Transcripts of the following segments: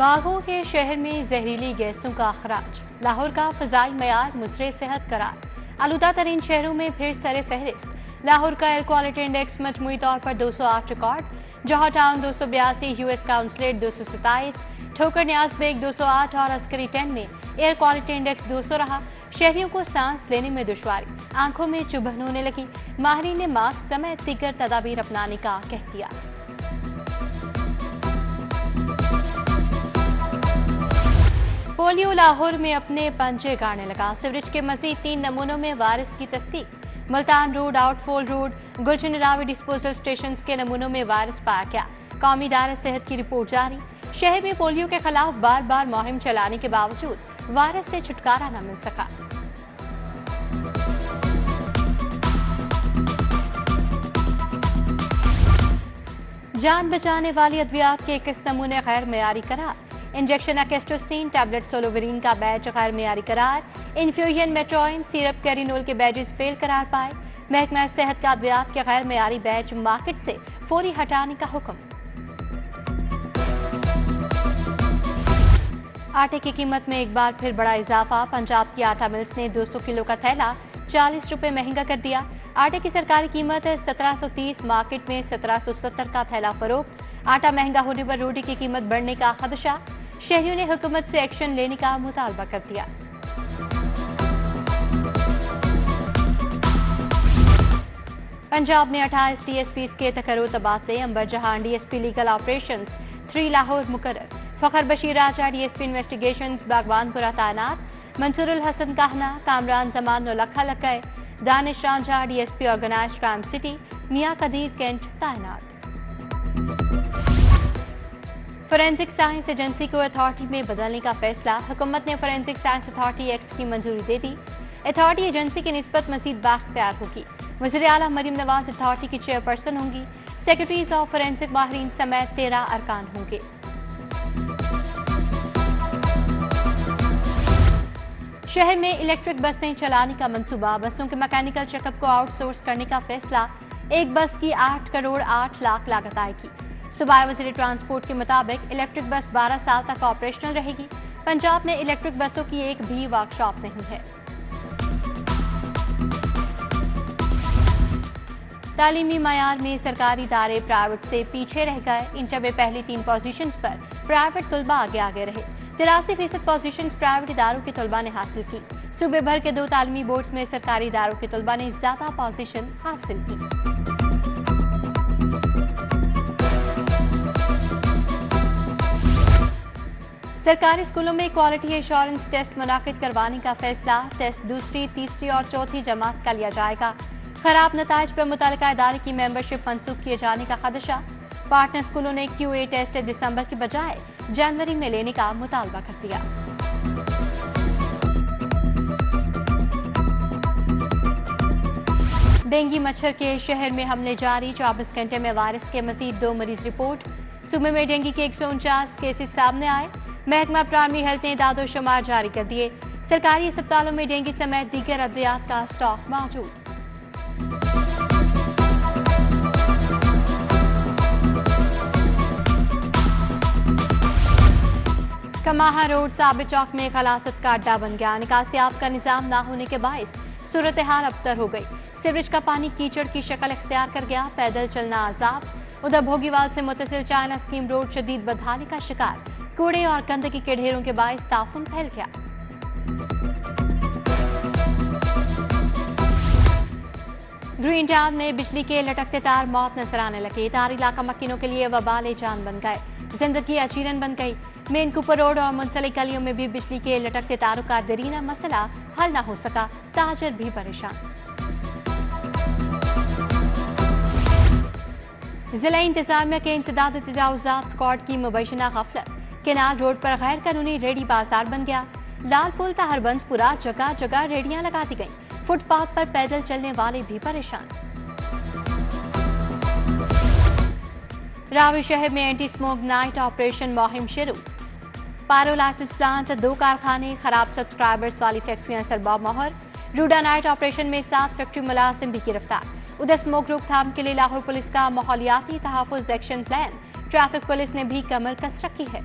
बाघों के शहर में जहरीली गैसों का अखराज, लाहौर का फजाई मयार मुसरे सेहत करार। आलूदा तरीन शहरों में फिर सरे फहरिस्त, लाहौर का एयर क्वालिटी इंडेक्स मजमूई तौर पर 208 रिकॉर्ड, जौहर टाउन 282, यूएस काउंसलेट 227, ठोकर न्याज बेग 208 और अस्करी 10 में एयर क्वालिटी इंडेक्स 200 रहा। शहरियों को सांस लेने में दुश्वारी, आंखों में चुभन होने लगी। माहिरीन ने मास्क समेत दीगर तदाबीर अपनाने का कह दिया। पोलियो लाहौर में अपने पंजे गाड़ने लगा। सिवरेज के मजीद 3 नमूनों में वायरस की तस्दीक। मुल्तान रोड, आउटफॉल रोड, गुलशन रावी डिस्पोजल स्टेशन के नमूनों में वायरस पाया गया। कौमी इदारे सेहत की रिपोर्ट जारी। शहर में पोलियो के खिलाफ बार बार मुहिम चलाने के बावजूद वायरस से छुटकारा न मिल सका। जान बचाने वाली अद्वियात के 21 नमूने गैर मेयारी करार। इंजेक्शन एकेस्टोसिन, टैबलेट सोलोवेरिन का बैच गैर मेयारी करार। इन्फ्यूजन मेट्रोइन, सिरप कैरिनोल के बैचेस फेल करार पाए। महकमा सेहत का अद्वियात के गैर मेयारी बैच मार्केट से फौरी हटाने का हुक्म। आटे की कीमत में एक बार फिर बड़ा इजाफा। पंजाब की आटा मिल्स ने 200 किलो का थैला 40 रुपए महंगा कर दिया। आटे की सरकारी कीमत 1730, मार्केट में 1770 का थैला फरोख्त। आटा महंगा होने पर रोटी की कीमत बढ़ने का खदशा। शहरियों ने हुकूमत से एक्शन लेने का मुतालबा कर दिया। पंजाब में 28 DSPs के तकर्रो तबादले। अंबर जहां DSP लीगल ऑपरेशंस 3 लाहौर मुकर्रर। फखर बशीर राजा DSP इन्वेस्टिगेशंस बागवानपुरा तैनात। मंसूरुल हसन कहना, कामरान जमान नौलखा लगे। Danish Ranjha DSP organised crime city, Mian Qadir cantt तैनात। फोरेंसिक साइंस एजेंसी को अथॉरिटी में बदलने का फैसला। हुकूमत ने फोरेंसिक साइंस अथॉरिटी एक्ट की मंजूरी दे दी। अथॉरिटी एजेंसी की निस्बत मजीद बाख्तियार होगी। वज़ीर आला मरीम नवाज अथॉरिटी की चेयरपर्सन होंगी। सेक्रेटरीज ऑफ फोरेंसिक माहिरीन समेत 13 अरकान होंगे। शहर में इलेक्ट्रिक बसें चलाने का मंसूबा। बसों के मैकेनिकल चेकअप को आउटसोर्स करने का फैसला। एक बस की 8 करोड़ 8 लाख लागत आएगी। सूबाई वज़ीर ट्रांसपोर्ट के मुताबिक इलेक्ट्रिक बस 12 साल तक ऑपरेशनल रहेगी। पंजाब में इलेक्ट्रिक बसों की एक भी वर्कशॉप नहीं है। तालीमी मयार में सरकारी इदारे प्राइवेट से पीछे रह गए। इंटर में पहली 3 पोजीशंस पर प्राइवेट तलबा आगे रहे। 83% पोजीशंस प्राइवेट इदारों के तलबा ने हासिल की। सूबे भर के 2 तालीमी बोर्ड्स में सरकारी इदारों के तलबा ने ज्यादा पोजीशन हासिल की। सरकारी स्कूलों में क्वालिटी एश्योरेंस टेस्ट मुनाकिद करवाने का फैसला। टेस्ट दूसरी, तीसरी और चौथी जमात का लिया जाएगा। खराब नताइज पर मुतल्लिका इदारे की मेंबरशिप मनसूख किए जाने का खदशा। पार्टनर स्कूलों ने QA टेस्ट दिसंबर की बजाय जनवरी में लेने का मुतालबा कर दिया। डेंगू मच्छर के शहर में हमले जारी। 24 घंटे में वायरस के मजीद 2 मरीज रिपोर्ट। सूबे में डेंगू के 149 केसेस सामने आए। महकमा प्राइमरी हेल्थ ने दादो शुमार जारी कर दिए। सरकारी अस्पतालों में डेंगू समेत दीगर अद्वियात का स्टॉक मौजूद। कमाहा रोड साबिर चौक में खलासत का अड्डा बन गया। निकासियाब का निजाम न होने के बायस सूरत हाल अबतर हो गई। सीवरेज का पानी कीचड़ की शक्ल इख्तियार कर गया। पैदल चलना आजाब। उधर भोगीवाल से मुतसिल चाइना स्कीम रोड शदीद बदहाली का शिकार। कूड़े और गंदगी के ढेरों के बायस ताफुन फैल गया। ग्रीन टाउन में बिजली के लटकते तार मौत नजर आने लगे। तार इलाका मक्किनों के लिए वबाल जान बन गए। जिंदगी अचीरन बन गई। मेन कूपर रोड और मुंसलिक गलियों में भी बिजली के लटकते तारों का दरीना मसला हल न हो सका। ताजर भी परेशान। जिला इंतजामिया के इंसदाद तजावुजात स्क्वाड की मुबैशना गफलत। केनाल रोड पर गैर कानूनी रेडी बाजार बन गया। लाल पुल ताहरबंसपुरा जगह जगह रेडियां लगा दी गईं। फुटपाथ पर पैदल चलने वाले भी परेशान। रावी शहर में एंटी स्मोक नाइट ऑपरेशन मुहिम शुरू। पायरोलाइसिस प्लांट, 2 कारखाने, खराब सब्सक्राइबर्स वाली फैक्ट्रियां सरबा मोहर। रूडा नाइट ऑपरेशन में 7 फैक्ट्री मुलाजिम भी गिरफ्तार। उधर स्मोक रोकथाम के लिए लाहौर पुलिस का माहौलियाती तहफ़्फ़ुज़ एक्शन प्लान। ट्रैफिक पुलिस ने भी कमर कस रखी है।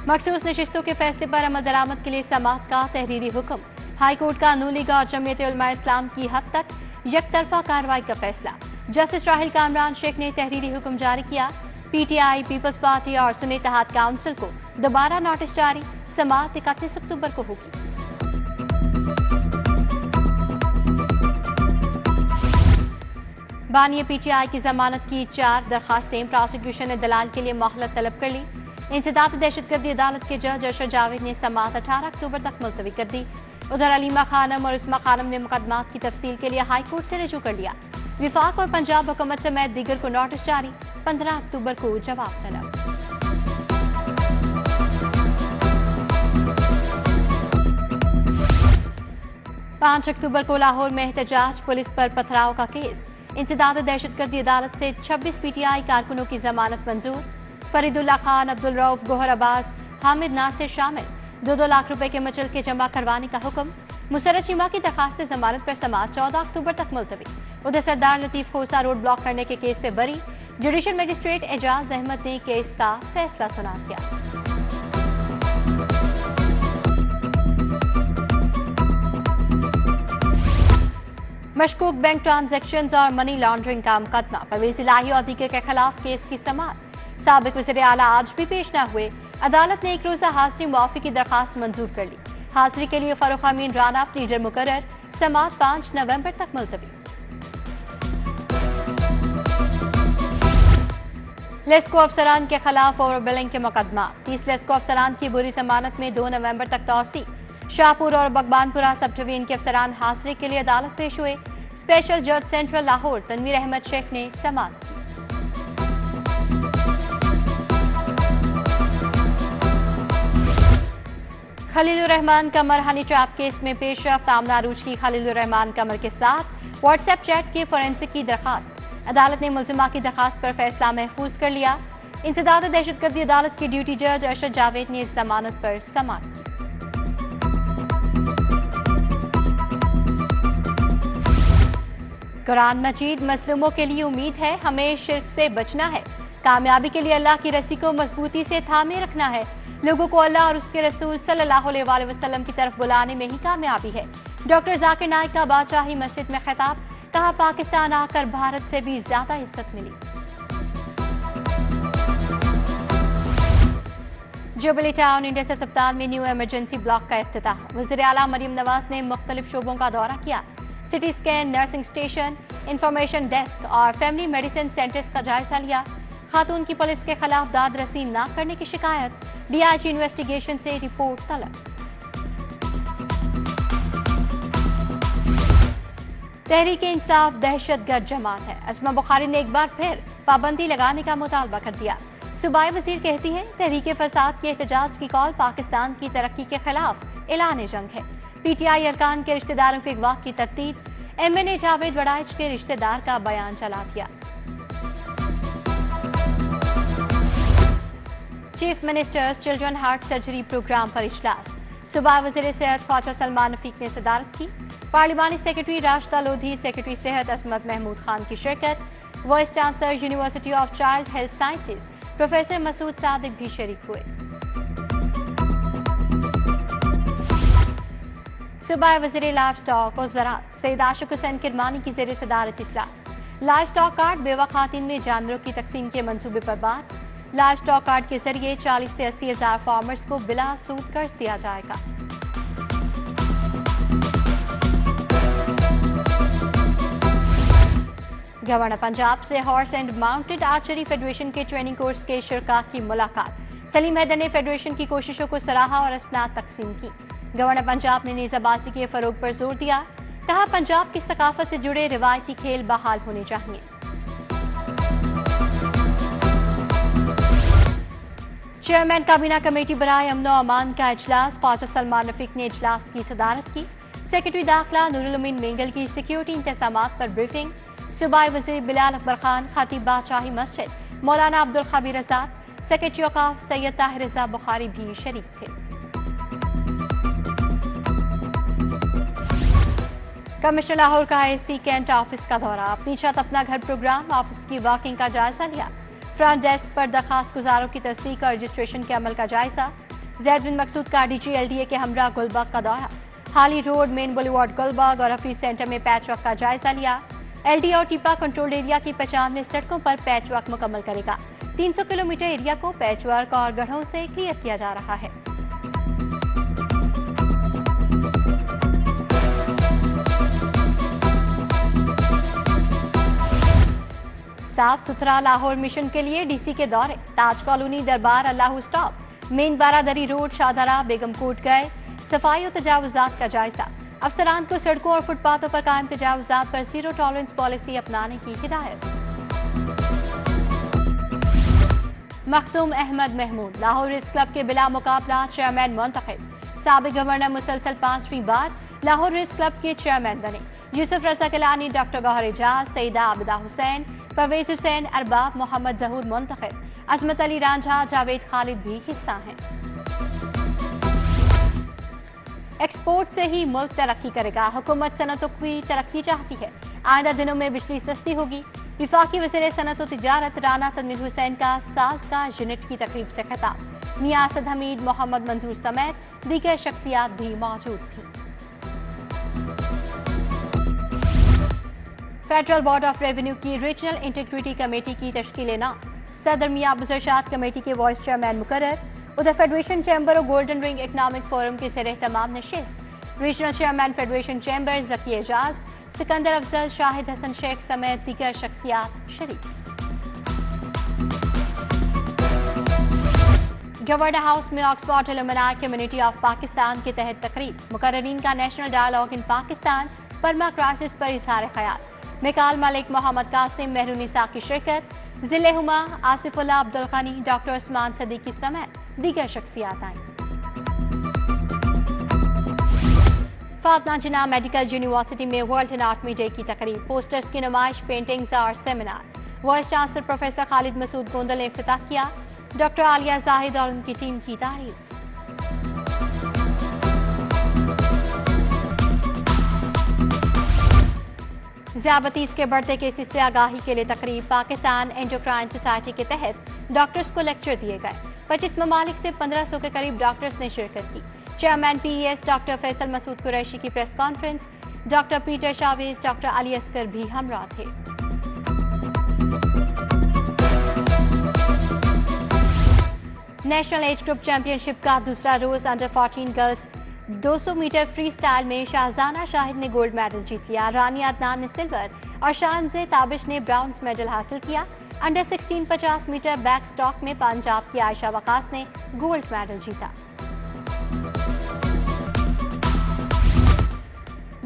मखसूस नशिस्तों के फैसले पर अमल दरामद के लिए समाअत का तहरीरी हुक्म। हाई कोर्ट का नून लीग और जमीयत उलमा इस्लाम की हद तक यकतरफा कार्रवाई का फैसला। जस्टिस राहिल कामरान शेख ने तहरीरी हुक्म जारी किया। पीटीआई, पीपल्स पार्टी और सुन्नी इत्तेहाद काउंसिल को दोबारा नोटिस जारी। समाअत 31 अक्टूबर को होगी। बानिया पीटीआई की जमानत की 4 दरखास्तें प्रोसिक्यूशन ने दलाल के लिए मोहलत तलब कर ली। इंसदाद दहशतगर्दी अदालत के जज अरशद जावेद ने समाअत 18 अक्टूबर तक मुलतवी कर दी। उधर अलीमा खानम और उस्मा खानम ने मुकदमात की तफसील के लिए हाई कोर्ट से रजू कर लिया। विफाक और पंजाब हुकूमत समेत दीगर को नोटिस जारी। 15 अक्टूबर को जवाब तलब। पाँच अक्टूबर को लाहौर में एहतजाज, पुलिस पर पथराव का केस। इंसदाद दहशतगर्दी अदालत से 26 पीटीआई कारकुनों की जमानत मंजूर। फरीदुल्ला खान, अब्दुल रऊफ, गोहर अब्बास, हामिद नासिर शामिल। 2-2 लाख रुपए के मचल के जमा करवाने का हुक्म। मुसर्रत चीमा की दरखास्त से जमानत पर समाअत 14 अक्टूबर तक मुलतवी। उधर सरदार लतीफ खोसा रोड ब्लॉक करने के केस से बरी। जुडिशल मजिस्ट्रेट एजाज अहमद ने केस का फैसला सुना दिया। मशकूक बैंक ट्रांजैक्शंस और मनी लॉन्ड्रिंग का मुकदमा। परवेज इलाही और दीगर के खिलाफ केस की समाअत। साबिक वज़ीर आला आज भी पेश न हुए। अदालत ने एक रोज़ा हाजिरी मुआफ़ी की दरखास्त मंजूर कर ली। हाजिरी के लिए फारूक अमीन राना प्लीडर मुकर्रर। समाअत 5 नवंबर तक मुलतवी। लेस्को अफसरान के खिलाफ ओवर बिलिंग के मुकदमा। 30 लेस्को अफसरान की बुरी जमानत में 2 नवंबर तक तौसी। शाहपुर और बगबानपुरा सब डिवीजन के अफसरान हाजिरी के लिए अदालत पेश हुए। स्पेशल जज सेंट्रल लाहौर तनवीर अहमद शेख ने समाअत की। खलीलुर रहमान कमर हनी ट्रैप केस में पेशरफ्त। आमना अरूज की खलीलुर रहमान कमर के साथ व्हाट्सएप चैट के फोरेंसिक की दरखास्त। अदालत ने मुल्जिमा की दरखास्त पर फैसला महफूज कर लिया। इंसदाद दहशतगर्दी अदालत के ड्यूटी जज अरशद जावेद ने इस जमानत पर समाअत की। कुरान मजीद मजलूमों के लिए उम्मीद है, हमें शिर्क से बचना है। कामयाबी के लिए अल्लाह की रस्सी को मजबूती से थामे रखना है। लोगों को अल्लाह और उसके रसूल सल्लल्लाहु अलैहि वसल्लम की तरफ बुलाने में ही कामयाबी है। डॉक्टर जाकिर नाइक का बादशाही मस्जिद में खिताब। कहा, पाकिस्तान आकर भारत से भी ज्यादा इज्जत मिली। जुबली टाउन इंडस अस्पताल में न्यू इमरजेंसी ब्लॉक का इफ्तिताह। वज़ीर आला मरियम नवाज ने मुख्तलिफ शोबों का दौरा किया। CT scan, nursing station, information desk और फैमिली मेडिसिन सेंटर्स का जायजा लिया। खातून की पुलिस के खिलाफ दाद रसी न करने की शिकायत। डीआईजी इन्वेस्टिगेशन से रिपोर्ट तलब। तहरीक-ए इंसाफ दहशतगर्द जमात है। अस्मा बुखारी ने एक बार फिर पाबंदी लगाने का मुतालबा कर दिया। सूबाई वजीर कहती है, तहरीक फसाद के एहतजाज की कॉल पाकिस्तान की तरक्की के खिलाफ ऐलान जंग है। पीटीआई अरकान के रिश्तेदारों के अगवा की तरतीब। एमएनए जावेद वड़ाइच के रिश्तेदार का बयान चला दिया। Chief minister's children heart surgery programme पर इजलास। सूबाई वज़ीर सेहत ख्वाजा सलमान रफीक ने सदारत की। पार्लिमानी सेक्रेटरी राशिदा लोधी, सेक्रेटरी सेहत असमत महमूद खान की शिरकत। Vice chancellor university of child health sciences professor Masood Sadiq भी शरीक हुए। सूबाई वज़ीर लाइव स्टॉक और ज़राअत सैयद आशिक हुसैन किरमानी की ज़ेर सदारत इजलास। लाइव स्टॉक कार्ड बेवा खातिन में जानवरों की तकसीम के मंसूबे पर बात। लाइव स्टॉक कार्ड के जरिए 40 से 80 हजार फार्मर्स को बिला सूद कर्ज दिया जाएगा। गवर्नर पंजाब से horse and mounted archery federation के ट्रेनिंग कोर्स के शिरका की मुलाकात। सलीम हैदर ने फेडरेशन की कोशिशों को सराहा और असनाद तकसीम की। गवर्नर पंजाब ने नेज़ाबाजी के फरोग पर जोर दिया। कहा, पंजाब की सकाफत से जुड़े रिवायती खेल बहाल होने चाहिए। चेयरमैन काबीना कमेटी बराए अमन और अमान का इजलास। ख्वाजा सलमान रफीक ने इजलास की सदारत की। सेक्रेटरी दाखिला नूरुल अमीन मेंगल की सिक्योरिटी इंतजामात पर ब्रीफिंग। सूबाई वज़ीर बिलाल अकबर खान, खतीब बादशाही मस्जिद मौलाना अब्दुल खबीर आजाद, सेक्रेटरी औकाफ सैयद ताहिर रज़ा बुखारी भी शरीक थे। कमिश्नर लाहौर का एसी कैंट ऑफिस का दौरा। अपनी छत अपना घर प्रोग्राम ऑफिस की वर्किंग का जायजा लिया। फ्रंट डेस्क पर दरखास्त गुजारों की तस्दीक और रजिस्ट्रेशन के अमल का जायजा। जैद बिन मकसूद का DG-LDA के हमरा गुलबर्ग का दौरा। हाली रोड, मेन बुलेवार्ड गुलबर्ग और हफीज सेंटर में पैच वर्क का जायजा लिया। LDA और टिपा कंट्रोल एरिया की 95 सड़कों पर पैच वर्क मुकम्मल करेगा। 300 किलोमीटर एरिया को पैच वर्क और गढ़ों से क्लियर किया जा रहा है। साफ सुथरा लाहौर मिशन के लिए DC के दौरे। ताज कॉलोनी, दरबार, अल्लाह स्टॉप, मेन बारादरी रोड, शाहदरा, बेगम कोट गए। सफाई और तजावुजात का जायजा। अफसरान को सड़कों और फुटपाथों पर कायम तजावुजात पर जीरो टॉलरेंस पॉलिसी अपनाने की हिदायत। मखदूम अहमद महमूद लाहौर रेस क्लब के बिला मुकाबला चेयरमैन मुंतखब। साबिक गवर्नर मुसलसल 5वीं बार लाहौर रेस क्लब के चेयरमैन बने। यूसुफ रजा गिलानी, डॉक्टर गौहर एजाज, सईदा आबिदा हुसैन, परवेज हुसैन, अरबाब मोहम्मद जहूर मुंतखब। अजमत अली रांझा, जावेद खालिद भी हिस्सा हैं। एक्सपोर्ट से ही मुल्क तरक्की करेगा। हुकूमत सनतों की तरक्की चाहती है। आइंदा दिनों में बिजली सस्ती होगी। विफाकी वज़ीर सनत और तिजारत राना तनवीर हुसैन का साज़गार यूनिट की तकरीब से खिताब। मियां असद हमीद, मोहम्मद मंजूर समेत दीगर शख्सियात भी मौजूद थी। फेडरल बोर्ड ऑफ रेवेन्यू की रीजनल इंटीग्रिटी कमेटी की तश्कील ना। सदर मियां बुज़रशाद कमेटी के वाइस चेयरमैन मुकर्रर। उधर फेडरेशन चैम्बर और गोल्डन रिंग इकनॉमिक फोरम के ज़ेर तमाम नशिस्त। Regional chairman federation chamber Zaki Ejaz, Sikandar Afzal, Shahid Hasan Sheikh समेत दीगर शख्सियात शरीक। गवर्नर हाउस में Oxford alumni community of Pakistan के तहत तकरीब। मुकर्ररीन का नेशनल डायलॉग इन पाकिस्तान, परमा क्राइसिस पर इजहार ख्याल। मिकाल मलिक, मोहम्मद कासिम, मेहरुनिसा की शिरकत। जिले हुमा, आसिफुल्लाह अब्दुल गनी, डॉक्टर उस्मान सदीकी समेत दीगर शख्सियात आईं। फातिमा जिन्ना मेडिकल यूनिवर्सिटी में वर्ल्ड एनाटॉमी डे की तकरीब। पोस्टर्स की नुमाइश, पेंटिंग्स और seminar. Vice chancellor professor Khalid Masood Gondal ने इफ्तिताह किया। डॉक्टर आलिया जाहिद और उनकी टीम की तारीफ। ज़ियाबतीस के बढ़ते केसेस से आगाही के लिए तकरीब। पाकिस्तान एंडोक्राइन सोसाइटी के तहत डॉक्टर्स को लेक्चर दिए गए। 25 ममालिक से 1500 के करीब डॉक्टर्स ने शिरकत की। Chairman PES doctor Faisal Masood Qureshi की press conference. Doctor Peter Chavez, doctor Ali Askar भी हमरा थे। नेशनल एज ग्रुप चैंपियनशिप का दूसरा रोज under 14 girls 200 metre freestyle में शाहजाना शाहिद ने गोल्ड मेडल जीत लिया। रानिया अदनान ने सिल्वर और शानजे ताबिश ने ब्राउन्ज मेडल हासिल किया। अंडर 16 50 मीटर बैक स्टॉक में पंजाब की आयशा वकास ने गोल्ड मेडल जीता।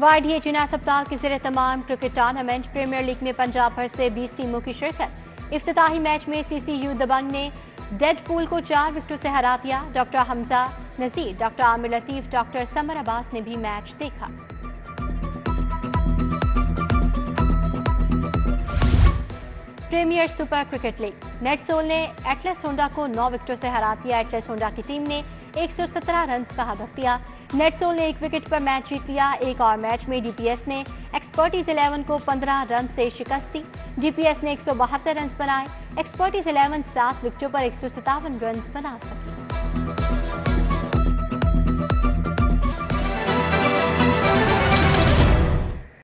YDA जिन्ना अस्पताल के ज़ेर तमाम क्रिकेट टूर्नामेंट। प्रीमियर लीग में पंजाब भर से 20 टीमों की शिरकत। इफ्तिताही मैच में CCU दबंग ने डेडपूल को 4 विकेटों से हरा दिया। Doctor Hamza Nazir, doctor Aamir Latif, doctor Samar Abbas ने भी मैच देखा। Premier super cricket league. NetSol ने एटलस होंडा को 9 विकेटों से हरा दिया। एटलस होंडा की टीम ने 117 रन का हदफ दिया। नेटसोल ने 1 विकेट पर मैच जीत लिया। एक और मैच में DPS ने एक्सपर्टीज 11 को 15 रन से शिकस्त दी। DPS ने 172 रन बनाए। एक्सपर्टीज 11 7 विकेटों पर 157 रन बना सकी।